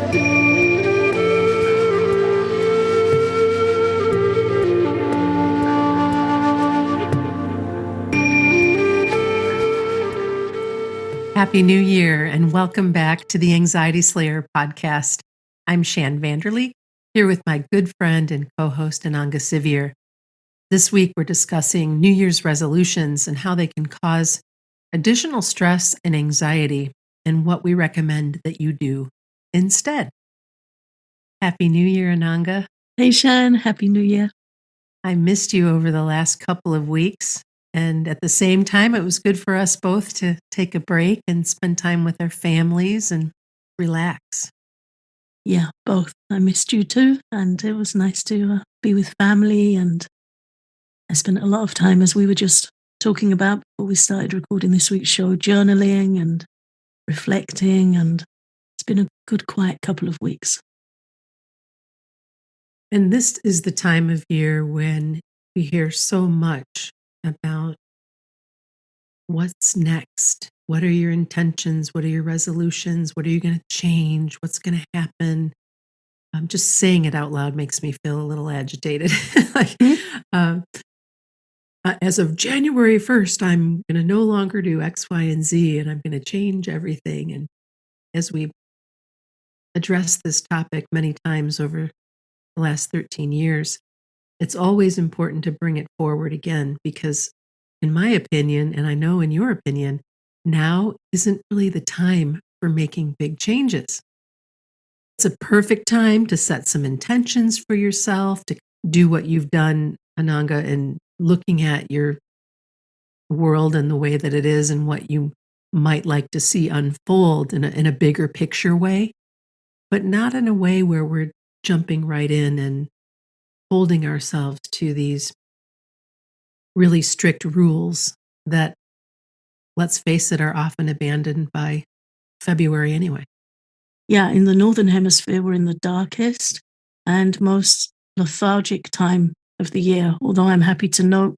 Happy New Year and welcome back to the Anxiety Slayer podcast. I'm Shan Vanderleek, here with my good friend and co-host Ananga Sivir. This week we're discussing New Year's resolutions and how they can cause additional stress and anxiety and what we recommend that you do instead. Happy New Year, Ananga. Hey, Shan. Happy New Year. I missed you over the last couple of weeks. And at the same time, it was good for us both to take a break and spend time with our families and relax. Yeah, both. I missed you too. And it was nice to be with family. And I spent a lot of time, as we were just talking about before we started recording this week's show, journaling and reflecting. And it's been a good, quiet couple of weeks. And this is the time of year when we hear so much about what's next. What are your intentions? What are your resolutions? What are you going to change? What's going to happen? Just saying it out loud makes me feel a little agitated. As of January 1st, I'm going to no longer do X, Y, and Z, and I'm going to change everything. And as we addressed this topic many times over the last 13 years, it's always important to bring it forward again because, in my opinion, and I know in your opinion, now isn't really the time for making big changes. It's a perfect time to set some intentions for yourself, to do what you've done, Ananga, in looking at your world and the way that it is and what you might like to see unfold in a bigger picture way, but not in a way where we're jumping right in and holding ourselves to these really strict rules that, let's face it, are often abandoned by February anyway. Yeah, in the Northern Hemisphere, we're in the darkest and most lethargic time of the year. Although I'm happy to note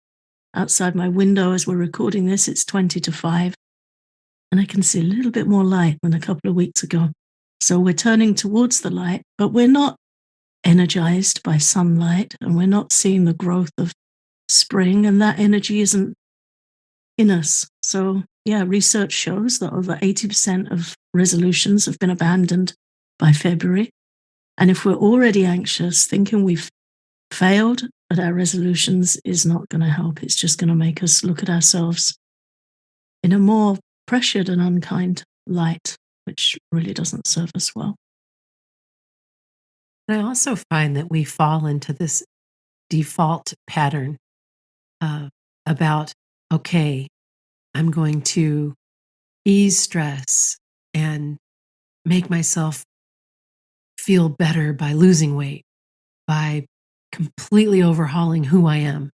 outside my window as we're recording this, it's 20 to 5. And I can see a little bit more light than a couple of weeks ago. So we're turning towards the light, but we're not energized by sunlight and we're not seeing the growth of spring, and that energy isn't in us. So yeah, research shows that over 80% of resolutions have been abandoned by February. And if we're already anxious, thinking we've failed at our resolutions is not going to help. It's just going to make us look at ourselves in a more pressured and unkind light, which really doesn't serve us well. And I also find that we fall into this default pattern about, okay, I'm going to ease stress and make myself feel better by losing weight, by completely overhauling who I am,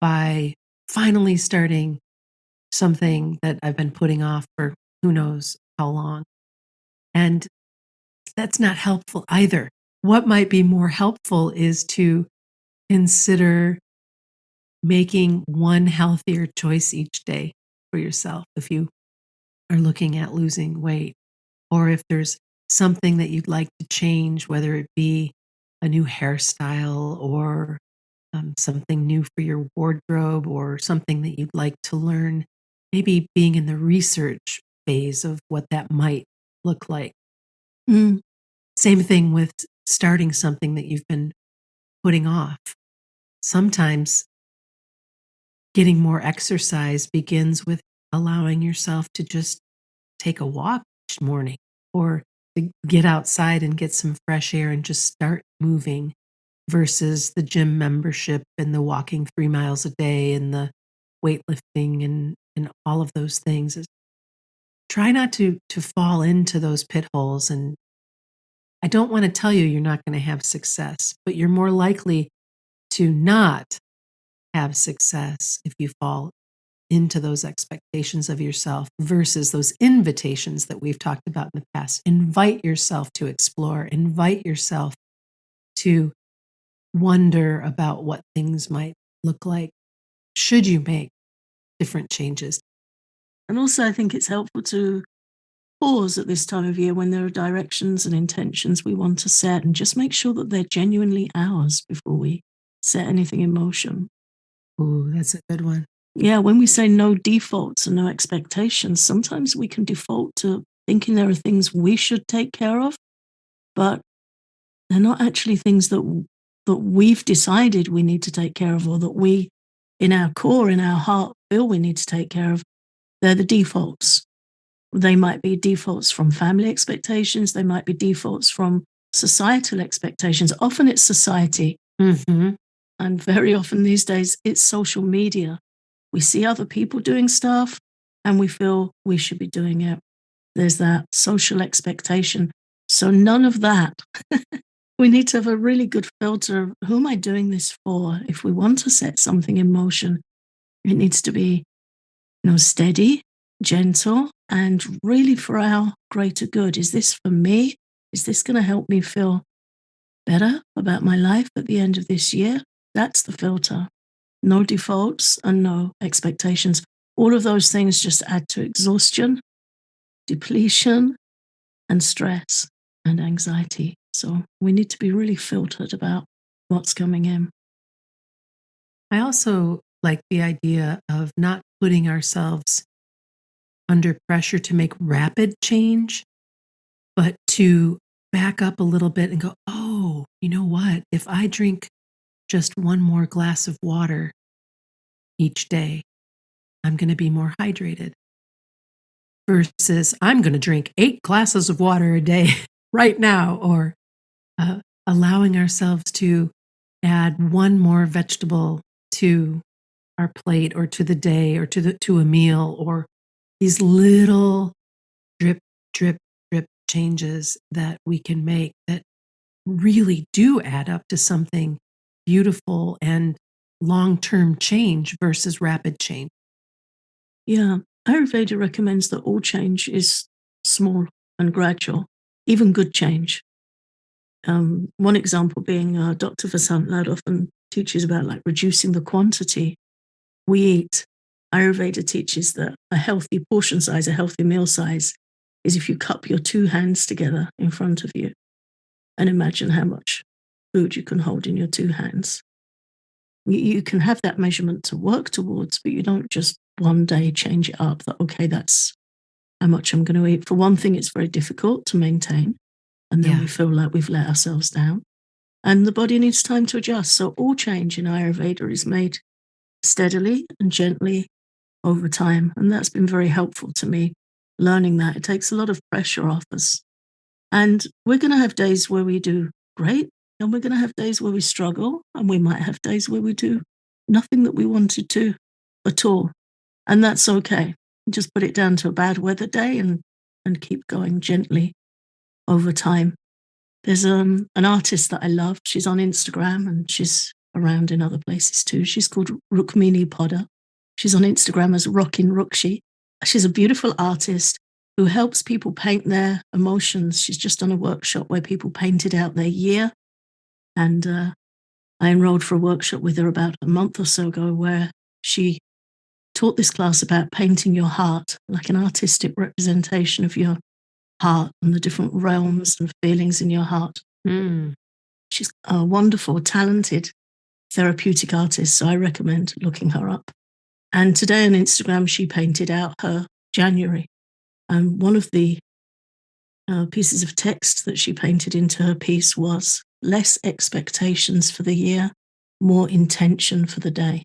by finally starting something that I've been putting off for who knows how long. And that's not helpful either. What might be more helpful is to consider making one healthier choice each day for yourself if you are looking at losing weight, or if there's something that you'd like to change, whether it be a new hairstyle or something new for your wardrobe or something that you'd like to learn, maybe being in the research phase of what that might look like. Same thing with starting something that you've been putting off. Sometimes getting more exercise begins with allowing yourself to just take a walk each morning or to get outside and get some fresh air and just start moving versus the gym membership and the walking 3 miles a day and the weightlifting and all of those things. Try not to fall into those pit holes. And I don't want to tell you you're not going to have success, but you're more likely to not have success if you fall into those expectations of yourself versus those invitations that we've talked about in the past. Invite yourself to explore, invite yourself to wonder about what things might look like should you make different changes. And also, I think it's helpful to pause at this time of year when there are directions and intentions we want to set, and just make sure that they're genuinely ours before we set anything in motion. Ooh, that's a good one. Yeah, when we say no defaults and no expectations, sometimes we can default to thinking there are things we should take care of, but they're not actually things that we've decided we need to take care of, or that we, in our core, in our heart, feel we need to take care of. They're the defaults. They might be defaults from family expectations. They might be defaults from societal expectations. Often it's society. Mm-hmm. And very often these days, it's social media. We see other people doing stuff and we feel we should be doing it. There's that social expectation. So none of that. We need to have a really good filter of, who am I doing this for? If we want to set something in motion, it needs to be, steady, gentle, and really for our greater good. Is this for me? Is this going to help me feel better about my life at the end of this year? That's the filter. No defaults and no expectations. All of those things just add to exhaustion, depletion, and stress and anxiety. So we need to be really filtered about what's coming in. I also like the idea of not putting ourselves under pressure to make rapid change, but to back up a little bit and go, oh, you know what? If I drink just one more glass of water each day, I'm going to be more hydrated versus I'm going to drink 8 glasses of water a day right now, or allowing ourselves to add one more vegetable to our plate or to the day or to a meal, or these little drip, drip, drip changes that we can make that really do add up to something beautiful and long-term change versus rapid change. Yeah. Ayurveda recommends that all change is small and gradual, even good change. One example being Dr. Vasant Lad often teaches about like reducing the quantity we eat. Ayurveda teaches that a healthy portion size, a healthy meal size, is if you cup your two hands together in front of you and imagine how much food you can hold in your two hands. You can have that measurement to work towards, but you don't just one day change it up that, okay, that's how much I'm going to eat. For one thing, it's very difficult to maintain. And then Yeah. we feel like we've let ourselves down. And the body needs time to adjust. So all change in Ayurveda is made steadily and gently over time. And that's been very helpful to me, learning that. It takes a lot of pressure off us. And we're going to have days where we do great, and we're going to have days where we struggle, and we might have days where we do nothing that we wanted to at all. And that's okay. Just put it down to a bad weather day and keep going gently over time. There's an artist that I love. She's on Instagram and she's around in other places too. She's called Rukmini Poddar. She's on Instagram as Rockin' Rukshi. She's a beautiful artist who helps people paint their emotions. She's just done a workshop where people painted out their year. And I enrolled for a workshop with her about a month or so ago where she taught this class about painting your heart, like an artistic representation of your heart and the different realms and feelings in your heart. Mm. She's a wonderful, talented therapeutic artist, so I recommend looking her up. And today on Instagram, she painted out her January. And one of the pieces of text that she painted into her piece was less expectations for the year, more intention for the day.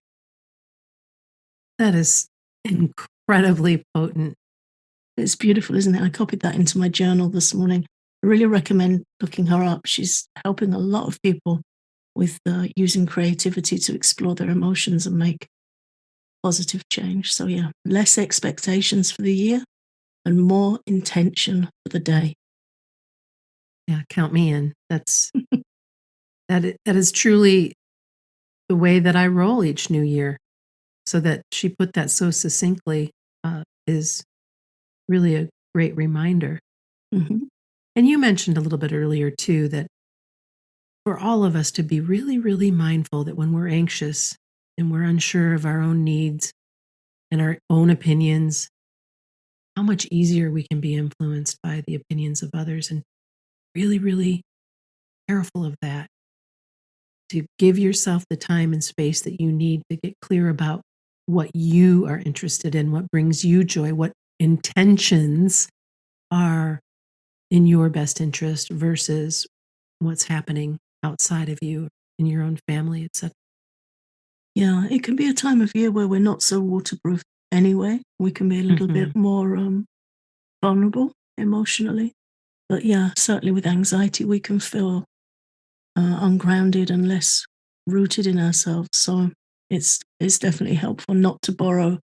That is incredibly potent. It's beautiful, isn't it? I copied that into my journal this morning. I really recommend looking her up. She's helping a lot of people with using creativity to explore their emotions and make positive change. So, yeah, less expectations for the year and more intention for the day. Yeah, count me in. That is truly the way that I roll each new year. So that she put that so succinctly is really a great reminder. Mm-hmm. And you mentioned a little bit earlier too that for all of us to be really, really mindful that when we're anxious and we're unsure of our own needs and our own opinions, how much easier we can be influenced by the opinions of others, and really, really careful of that. To give yourself the time and space that you need to get clear about what you are interested in, what brings you joy, what intentions are in your best interest versus what's happening outside of you in your own family, etc. Yeah, it can be a time of year where we're not so waterproof anyway. We can be a little bit more vulnerable emotionally. But yeah, certainly with anxiety, we can feel ungrounded and less rooted in ourselves. So it's definitely helpful not to borrow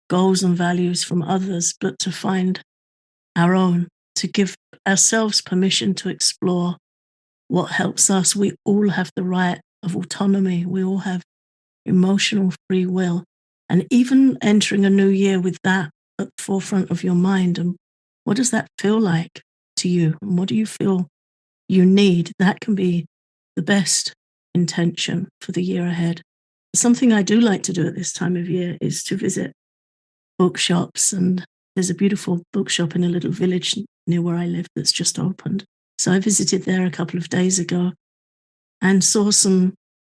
goals and values from others, but to find our own, to give ourselves permission to explore what helps us. We all have the right of autonomy. We all have emotional free will. And even entering a new year with that at the forefront of your mind, and what does that feel like to you? And what do you feel you need? That can be the best intention for the year ahead. Something I do like to do at this time of year is to visit bookshops, and there's a beautiful bookshop in a little village near where I live that's just opened. So I visited there a couple of days ago and saw some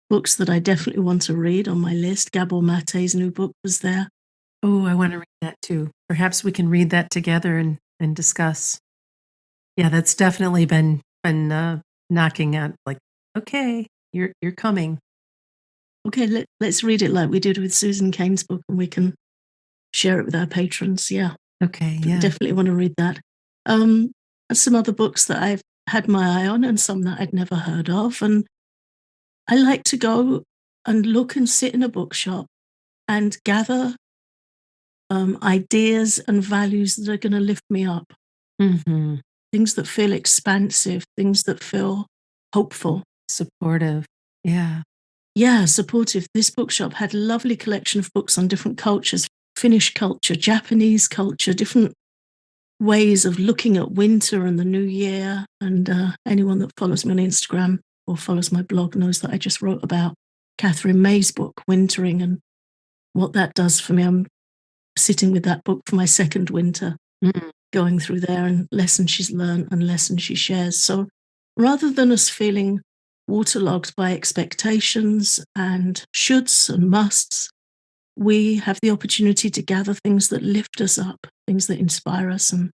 books that I definitely want to read on my list. Gabor Mate's new book was there. Oh, I want to read that too. Perhaps we can read that together and discuss. Yeah, that's definitely been knocking at, like, okay, you're coming. Okay, let's read it like we did with Susan Cain's book, and we can share it with our patrons. Yeah, Okay, yeah. definitely want to read that. Um, some other books that I've had my eye on and some that I'd never heard of. And I like to go and look and sit in a bookshop and gather ideas and values that are going to lift me up, Mhm. things that feel expansive, things that feel hopeful. Supportive. Yeah. Yeah, supportive. This bookshop had a lovely collection of books on different cultures, Finnish culture, Japanese culture, different ways of looking at winter and the new year. And anyone that follows me on Instagram or follows my blog knows that I just wrote about Catherine May's book, Wintering, and what that does for me. I'm sitting with that book for my second winter, Mm. going through there and lessons she's learned and lessons she shares. So rather than us feeling waterlogged by expectations and shoulds and musts, we have the opportunity to gather things that lift us up, things that inspire us, and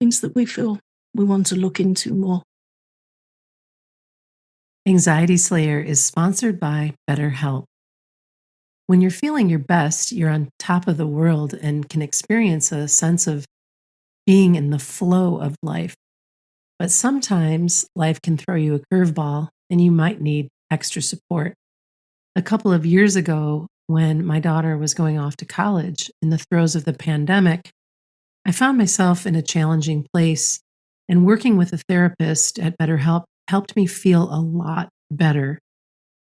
things that we feel we want to look into more. Anxiety Slayer is sponsored by BetterHelp. When you're feeling your best, you're on top of the world and can experience a sense of being in the flow of life. But sometimes life can throw you a curveball and you might need extra support. A couple of years ago, when my daughter was going off to college in the throes of the pandemic, I found myself in a challenging place, and working with a therapist at BetterHelp helped me feel a lot better.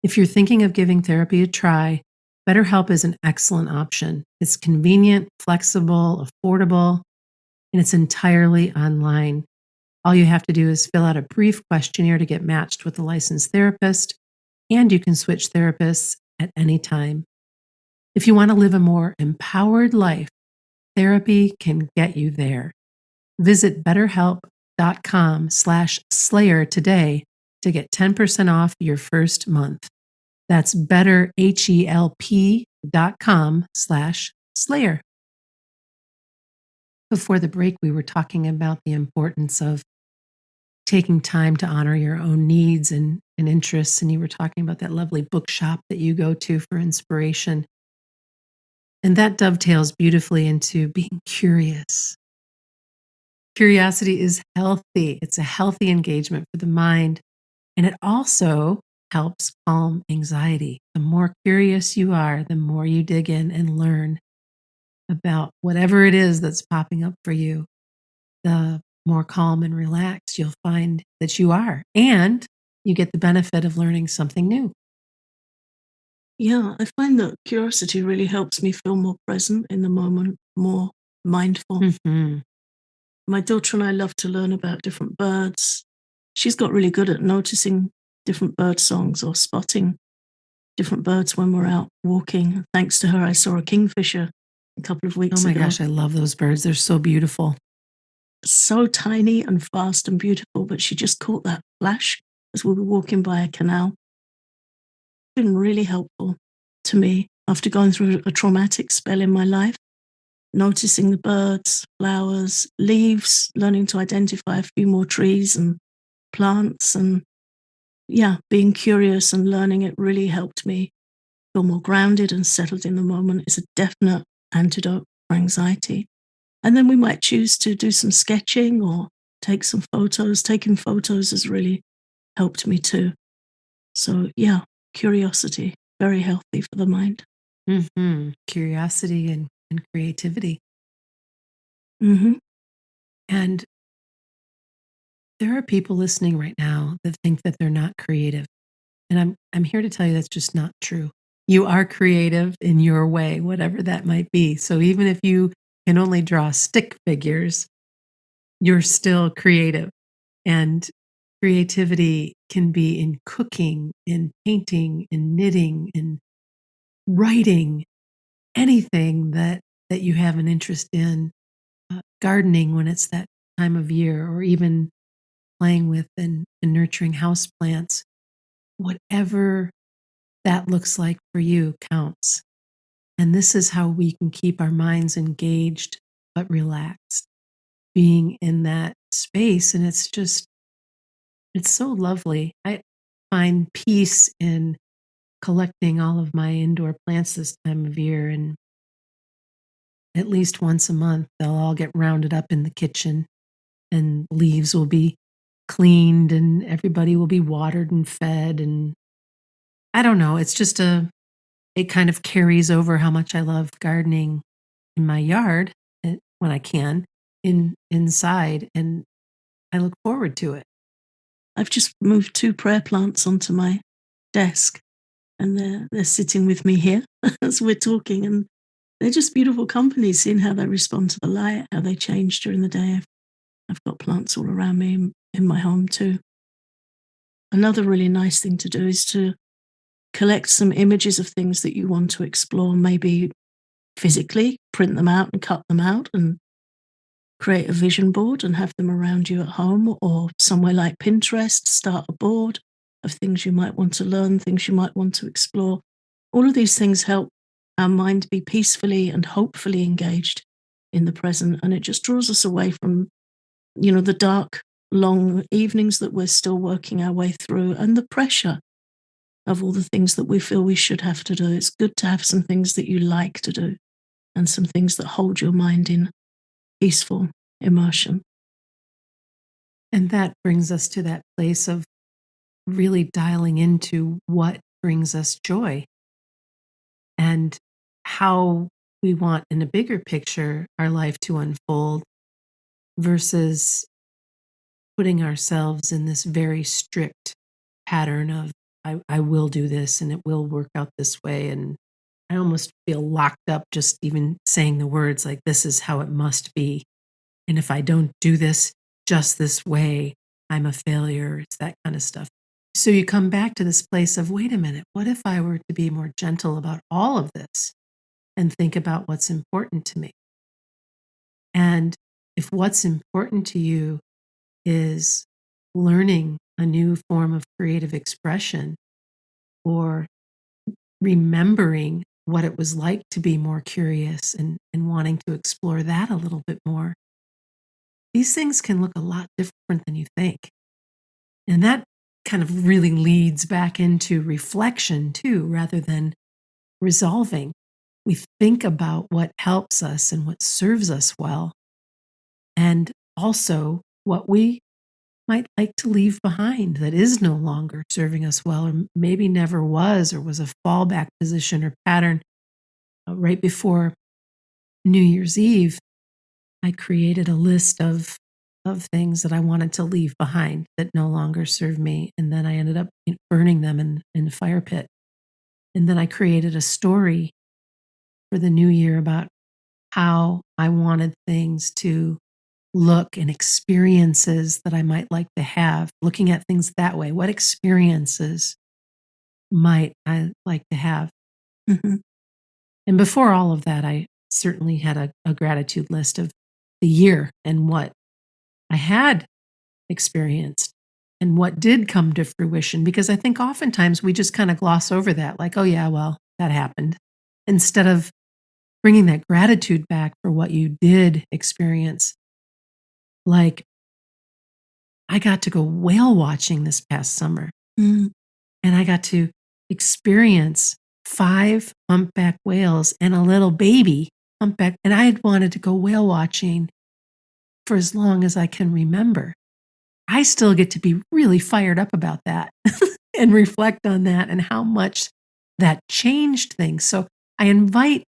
If you're thinking of giving therapy a try, BetterHelp is an excellent option. It's convenient, flexible, affordable, and it's entirely online. All you have to do is fill out a brief questionnaire to get matched with a licensed therapist, and you can switch therapists at any time. If you want to live a more empowered life, therapy can get you there. Visit betterhelp.com/slayer today to get 10% off your first month. That's betterhelp.com/slayer. Before the break, we were talking about the importance of taking time to honor your own needs and interests. And you were talking about that lovely bookshop that you go to for inspiration. And that dovetails beautifully into being curious. Curiosity is healthy. It's a healthy engagement for the mind. And it also helps calm anxiety. The more curious you are, the more you dig in and learn about whatever it is that's popping up for you, the more calm and relaxed you'll find that you are. And you get the benefit of learning something new. Yeah, I find that curiosity really helps me feel more present in the moment, more mindful. Mhm. My daughter and I love to learn about different birds. She's got really good at noticing different bird songs or spotting different birds when we're out walking. Thanks to her, I saw a kingfisher a couple of Oh weeks my ago. gosh, I love those birds. They're so beautiful. So tiny and fast and beautiful, but she just caught that flash as we were walking by a canal. It's been really helpful to me after going through a traumatic spell in my life, noticing the birds, flowers, leaves, learning to identify a few more trees and plants, and yeah, being curious and learning it really helped me feel more grounded and settled in the moment. It's a definite antidote for anxiety. And then we might choose to do some sketching or take some photos. Taking photos has really helped me too. So, yeah, curiosity, very healthy for the mind. Curiosity and creativity. Hmm. And there are people listening right now that think that they're not creative. And I'm here to tell you that's just not true. You are creative in your way, whatever that might be. So even if you can only draw stick figures, you're still creative. And creativity can be in cooking, in painting, in knitting, in writing, anything that you have an interest in, gardening when it's that time of year, or even playing with and nurturing house plants. Whatever that looks like for you counts. And this is how we can keep our minds engaged but relaxed, being in that space. And it's so lovely. I find peace in collecting all of my indoor plants this time of year. And at least once a month, they'll all get rounded up in the kitchen, and leaves will be cleaned, and everybody will be watered and fed. And I don't know, it's just it kind of carries over how much I love gardening in my yard, when I can, inside, and I look forward to it. I've just moved two prayer plants onto my desk, and they're sitting with me here as we're talking, and they're just beautiful company, seeing how they respond to the light, how they change during the day. I've got plants all around me in my home too. Another really nice thing to do is to collect some images of things that you want to explore, maybe physically print them out and cut them out and create a vision board and have them around you at home, or somewhere like Pinterest, start a board of things you might want to learn, things you might want to explore. All of these things help our mind be peacefully and hopefully engaged in the present. And it just draws us away from, the dark, long evenings that we're still working our way through and the pressure of all the things that we feel we should have to do. It's good to have some things that you like to do and some things that hold your mind in peaceful immersion. And that brings us to that place of really dialing into what brings us joy, and how we want, in a bigger picture, our life to unfold, versus putting ourselves in this very strict pattern of, I will do this and it will work out this way. And I almost feel locked up just even saying the words, like, this is how it must be. And if I don't do this just this way, I'm a failure. It's that kind of stuff. So you come back to this place of, wait a minute, what if I were to be more gentle about all of this and think about what's important to me? And if what's important to you is learning a new form of creative expression, or remembering what it was like to be more curious and wanting to explore that a little bit more, these things can look a lot different than you think. And that kind of really leads back into reflection too, rather than resolving. We think about what helps us and what serves us well, and also what we might like to leave behind that is no longer serving us well, or maybe never was, or was a fallback position or pattern. Right before New Year's Eve, I created a list of things that I wanted to leave behind that no longer served me, and then I ended up burning them in a fire pit. And then I created a story for the new year about how I wanted things to look, and experiences that I might like to have, looking at things that way. What experiences might I like to have? Mhm. And before all of that, I certainly had a gratitude list of the year and what I had experienced and what did come to fruition, because I think oftentimes we just kind of gloss over that, like, oh, yeah, well, that happened, instead of bringing that gratitude back for what you did experience. Like, I got to go whale watching this past summer, Mm. and I got to experience 5 humpback whales and a little baby humpback, and I had wanted to go whale watching for as long as I can remember. I still get to be really fired up about that and reflect on that and how much that changed things. So I invite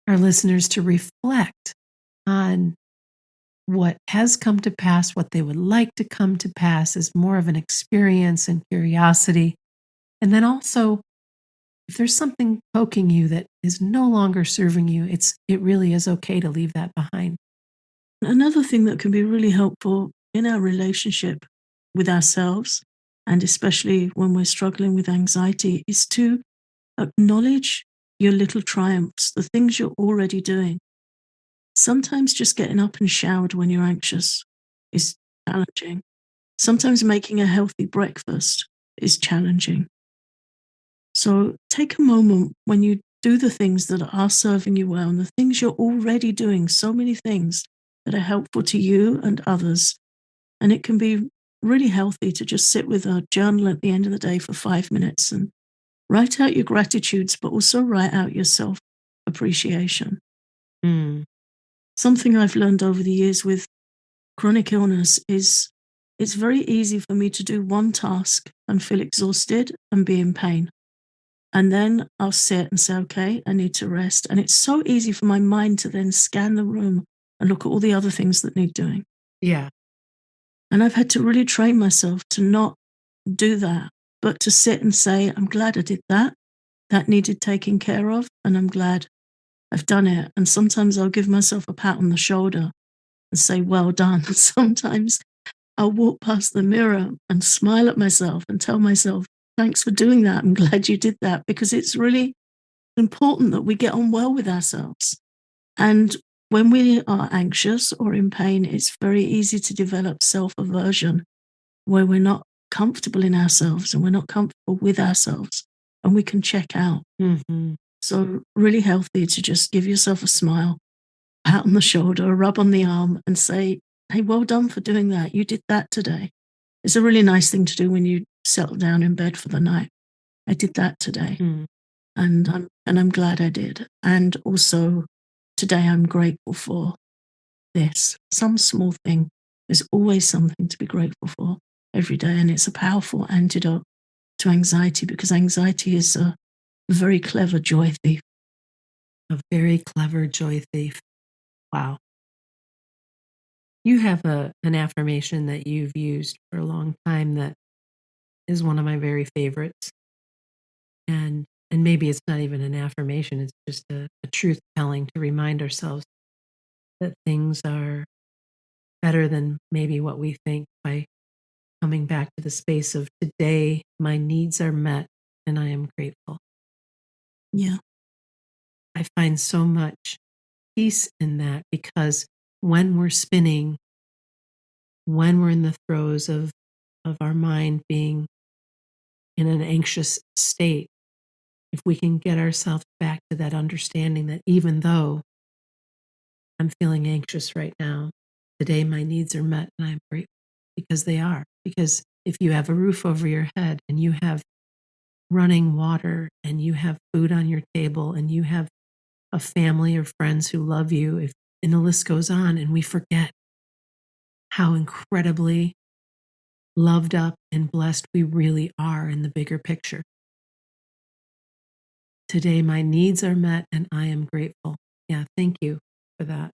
our listeners to reflect on what has come to pass, what they would like to come to pass as more of an experience and curiosity. And then also, if there's something poking you that is no longer serving you, it really is okay to leave that behind. Another thing that can be really helpful in our relationship with ourselves, and especially when we're struggling with anxiety, is to acknowledge your little triumphs, the things you're already doing. Sometimes just getting up and showered when you're anxious is challenging. Sometimes making a healthy breakfast is challenging. So take a moment when you do the things that are serving you well and the things you're already doing, so many things that are helpful to you and others. And it can be really healthy to just sit with a journal at the end of the day for 5 minutes and write out your gratitudes, but also write out your self appreciation. Mm, Something I've learned over the years with chronic illness is it's very easy for me to do one task and feel exhausted and be in pain. And then I'll sit and say, okay, I need to rest. And it's so easy for my mind to then scan the room and look at all the other things that need doing. yeah. And I've had to really train myself to not do that, but to sit and say, I'm glad I did that. That needed taking care of. And I'm glad I've done it. And sometimes I'll give myself a pat on the shoulder and say, well done. Sometimes I'll walk past the mirror and smile at myself and tell myself, thanks for doing that. I'm glad you did that, because it's really important that we get on well with ourselves. And when we are anxious or in pain, it's very easy to develop self aversion where we're not comfortable in ourselves and we're not comfortable with ourselves and we can check out. Hmm. So, really healthy to just give yourself a smile, pat on the shoulder, a rub on the arm, and say, hey, well done for doing that. You did that today. It's a really nice thing to do when you settle down in bed for the night. I did that today. Mm. And I'm glad I did. And also today I'm grateful for this. Some small thing. There's always something to be grateful for every day. And it's a powerful antidote to anxiety, because anxiety is a very clever joy thief. A very clever joy thief. Wow. You have an affirmation that you've used for a long time that is one of my very favorites. And maybe it's not even an affirmation, it's just a truth telling to remind ourselves that things are better than maybe what we think, by coming back to the space of today, my needs are met and I am grateful. Yeah. I find so much peace in that, because when we're spinning, when we're in the throes of our mind being in an anxious state, if we can get ourselves back to that understanding that even though I'm feeling anxious right now, today my needs are met and I'm grateful, because they are. Because if you have a roof over your head and you have running water and you have food on your table and you have a family or friends who love you, if and the list goes on, and we forget how incredibly loved up and blessed we really are in the bigger picture. Today my needs are met and I am grateful. Yeah, thank you for that.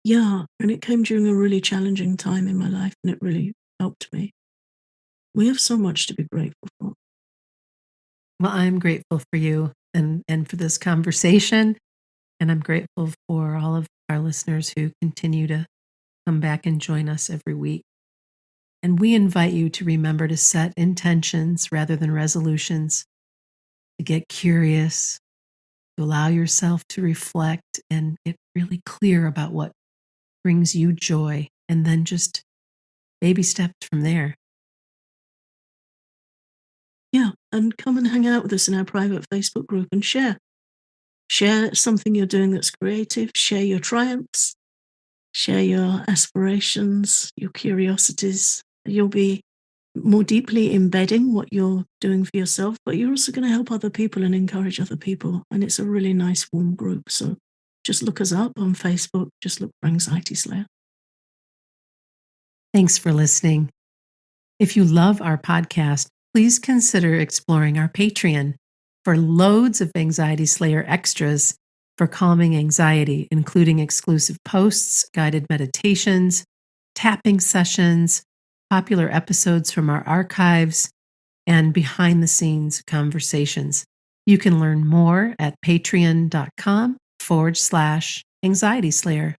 Yeah. And it came during a really challenging time in my life and it really helped me. We have so much to be grateful for. Well, I'm grateful for you and for this conversation, and I'm grateful for all of our listeners who continue to come back and join us every week. And we invite you to remember to set intentions rather than resolutions, to get curious, You allow yourself to reflect and get really clear about what brings you joy, and then just baby steps from there. Yeah, and come and hang out with us in our private Facebook group and share. Share something you're doing that's creative, share your triumphs, share your aspirations, your curiosities. You'll be more deeply embedding what you're doing for yourself, but you're also going to help other people and encourage other people. And it's a really nice, warm group. So just look us up on Facebook. Just look for Anxiety Slayer. Thanks for listening. If you love our podcast, please consider exploring our Patreon for loads of Anxiety Slayer extras for calming anxiety, including exclusive posts, guided meditations, tapping sessions, popular episodes from our archives, and behind the scenes conversations. You can learn more at patreon.com/anxiety slayer.